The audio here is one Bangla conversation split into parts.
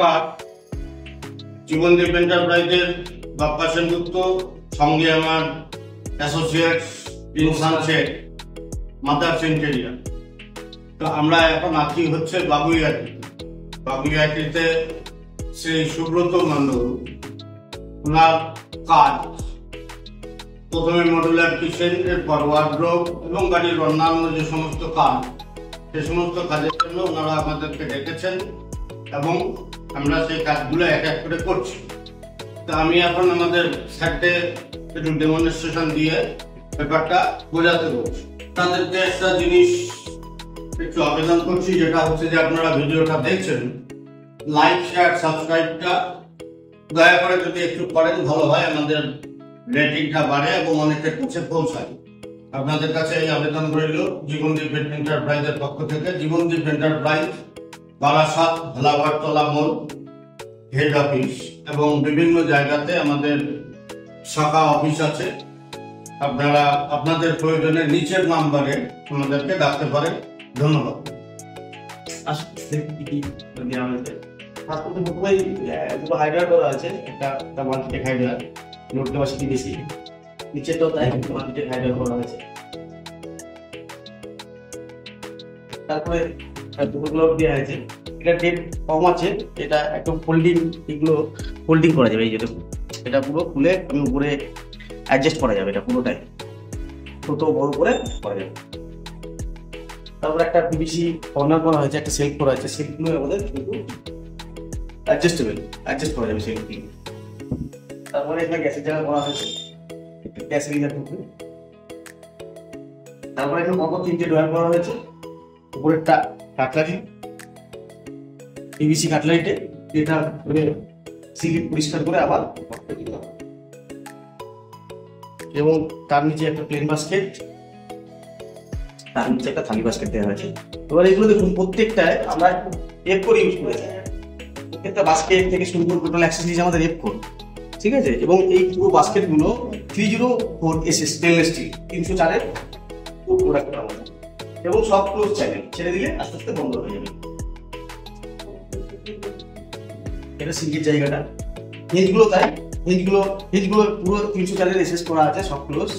নমস্কার। জীবনদীপ এন্টারপ্রাইজের বাপ্পা সেনগুপ্ত, সঙ্গে আমার অ্যাসোসিয়েটস ইনসান শেখ, মাদার সেন্টেরিয়া। তো আমরা এখন আছি হচ্ছে বাবুইয়াটিতে শ্রী সুব্রত মণ্ডল। ওনার কাজ প্রথমে মডুলার কিচেন, এরপর ওয়ার্ডরোব এবং বাড়ির অন্যান্য যে সমস্ত কাজ, সে সমস্ত কাজের জন্য ওনারা আমাদেরকে ডেকেছেন এবং আমরা সেই কাজগুলো এক এক করে করছি। তো আমি এখন আমাদের স্যারকে একটু ডেমনস্ট্রেশন দিয়ে ব্যাপারটা বোঝাতে বলছি। তাদেরকে একটা জিনিস একটু আবেদন করছি, যেটা হচ্ছে যে আপনারা ভিডিওটা দেখছেন, লাইক, শেয়ার, সাবস্ক্রাইবটা দয়া করে যদি একটু করেন ভালো হয়, আমাদের রেটিংটা বাড়ে এবং অনেকের কাছে পৌঁছায়। আপনাদের কাছে এই আবেদন রইল জীবনদীপ এন্টারপ্রাইজের পক্ষ থেকে। জীবনদীপ এন্টারপ্রাইজ, বারাসাত, ভোলাবারতলা মোড়, হেড অফিস এবং বিভিন্ন জায়গাতে আমাদের শাখা অফিস আছে। আপনারা আপনাদের প্রয়োজনে নিচের নাম্বারে আমাদেরকে ডাকতে পারেন। ধন্যবাদ। হাইড্রার করা আছে, একটা মাল্টিটেক হাইড্রার, লোড ক্যাপাসিটি বেশি, নিচেরটাও তাই মাল্টিটেক হাইড্রার করা আছে। তারপরে দুটো দেওয়া আছে, এটা ডেট কম আছে, এটা একদম ফোল্ডিং, এগুলো ফোল্ডিং করা যাবে। এই যে দেখুন, এটা পুরো খুলে আমি উপরে অ্যাডজাস্ট করা যাবে, এটা পুরোটাই ছোট বড় করে করা যাবে। তারপরে একটা পিভিসি কর্নার করা হয়েছে, একটা সেলফ করা হয়েছে, সেলফগুলো আমাদের কিন্তু অ্যাডজাস্টেবল, অ্যাডজাস্ট করা যাবে সেলফগুলো। তারপরে এখানে গ্যাসের জায়গা করা হয়েছে, গ্যাসের জায়গা ঢুকবে। তারপরে এখানে পরপর তিনটে ড্রয়ার করা হয়েছে, উপরেরটা কাটলারি, পিভিসি কাটলারিতে, এটা সিলিপ পরিষ্কার করে আবার, এবং তার নিচে একটা প্লেন বাস্কেট, তার নিচে একটা থালি বাস্কেট দেওয়া হয়েছে। এবার এগুলো দেখুন, প্রত্যেকটায় আমরা এফ করে ইউজ করেছি, প্রত্যেকটা বাস্কেট থেকে শুরু করে টোটাল অ্যাক্সেসরিজ আমাদের এফ কোড, ঠিক আছে। এবং এই পুরো বাস্কেটগুলো 304 SS স্টেনলেস স্টিল 304-এর প্রোডাক্ট আমাদের, এবং সব ক্লোজ চ্যানেল, ছেড়ে দিলে আস্তে আস্তে বন্ধ হয়ে যাবে। এটা সিঙ্কের জায়গাটা, হিঞ্জগুলো তাই, হিঞ্জগুলো পুরো 304-এর SS করা আছে, সব ক্লোজ,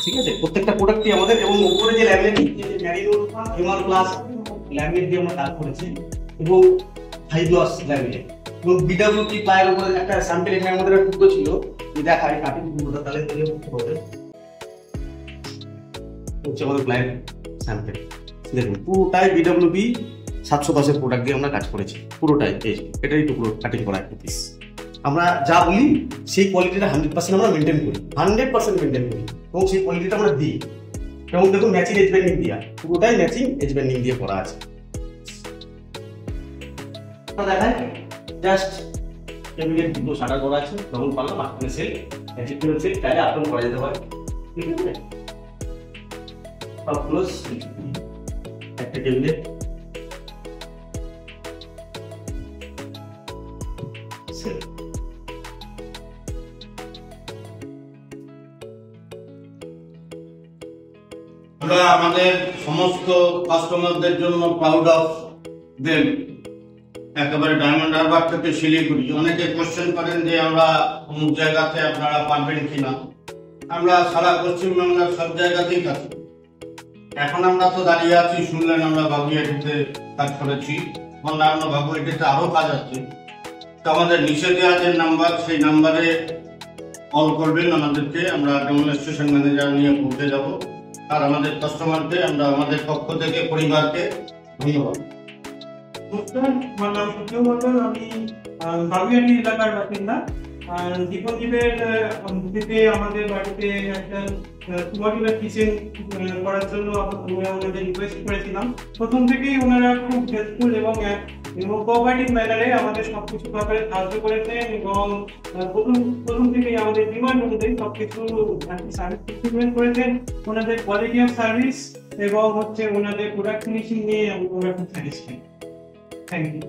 ঠিক আছে। প্রত্যেকটা প্রোডাক্টই আমাদের, এবং উপরে যে laminating Mariano human glass laminate দিয়ে আমরা কাজ করেছি, এবং হাই গ্লস ল্যামিনেট, এবং বিডব্লিউপি প্লাইয়ের উপরে একটা স্যাম্পল এখানে আমাদের টুকরো ছিল, যে দেখায় কাটিং টুকরোটা, তাহলে থেকে হবে হচ্ছে আমাদের প্লাইয়ের স্যাম্পল। দেখুন পুরোটাই বিডব্লিউপি 710-এর প্রোডাক্ট দিয়ে আমরা কাজ করেছি, পুরোটাই। এটাই টুকরো কাটিং করা একটা পিস। আমরা যা বলি সেই কোয়ালিটিটা 100% আমরা মেনটেন করি, 100% মেনটেন করি, এবং সেই কোয়ালিটিটা আমরা দিই। এবং দেখুন ম্যাচিং এজ ব্যান্ডিং দিয়া, পুরোটাই ম্যাচিং এজ ব্যান্ডিং দিয়ে করা আছে। দেখায় জাস্ট টেবিলের দুটো শাটার করা আছে, তখন পারলাম মাঝখানে সেল, অ্যাডজাস্টেবল সেল, চাইলে আপন করা যেতে পারে, ঠিক আছে। সব ক্লোজ, একটা টেবিলে সেল। আমরা আমাদের সমস্ত কাস্টমারদের জন্য প্রাউড অফ দেম। একেবারে ডায়মন্ড হারবার থেকে শিলিগুড়ি। অনেকে কোশ্চেন করেন যে আমরা অমুক জায়গাতে আপনারা পারবেন কিনা। আমরা সারা পশ্চিমবাংলার সব জায়গাতেই কাজ করি। এখন আমরা তো দাঁড়িয়ে আছি, শুনলেন আমরা বাবুইয়াটিতে কাজ করেছি, অন্যান্য বাবুইয়াটিতে আরো কাজ আছে। তো আমাদের নিচে দেওয়া যে নাম্বার, সেই নাম্বারে কল করবেন আমাদেরকে, আমরা ডেমনস্ট্রেশন ম্যানেজার নিয়ে পৌঁছে যাব। আর আমাদের কাস্টমারকে আমরা আমাদের পক্ষ থেকে, পরিবারকে ধন্যবাদ। আমার নাম সুপ্রিয় মণ্ডল, আমি বাবুইয়াটি এলাকার বাসিন্দা। জীবনদীপের থেকে আমাদের বাড়িতে একটা মডুলার কিচেন করার জন্য ওনাদের রিকোয়েস্ট করেছিলাম। প্রথম থেকেই ওনারা খুব হেল্পফুল এবং কোঅপারেটিভ ম্যানারে আমাদের সবকিছু ব্যাপারে সাহায্য করেছেন, এবং প্রথম থেকেই আমাদের ডিমান্ড অনুযায়ী সবকিছু সার্ভিস ইমপ্লিমেন্ট করেছেন। ওনাদের কোয়ালিটি অফ সার্ভিস এবং ওনাদের প্রোডাক্ট ফিনিশিং নিয়ে ওরা খুব স্যাটিসফাইড। Thank you.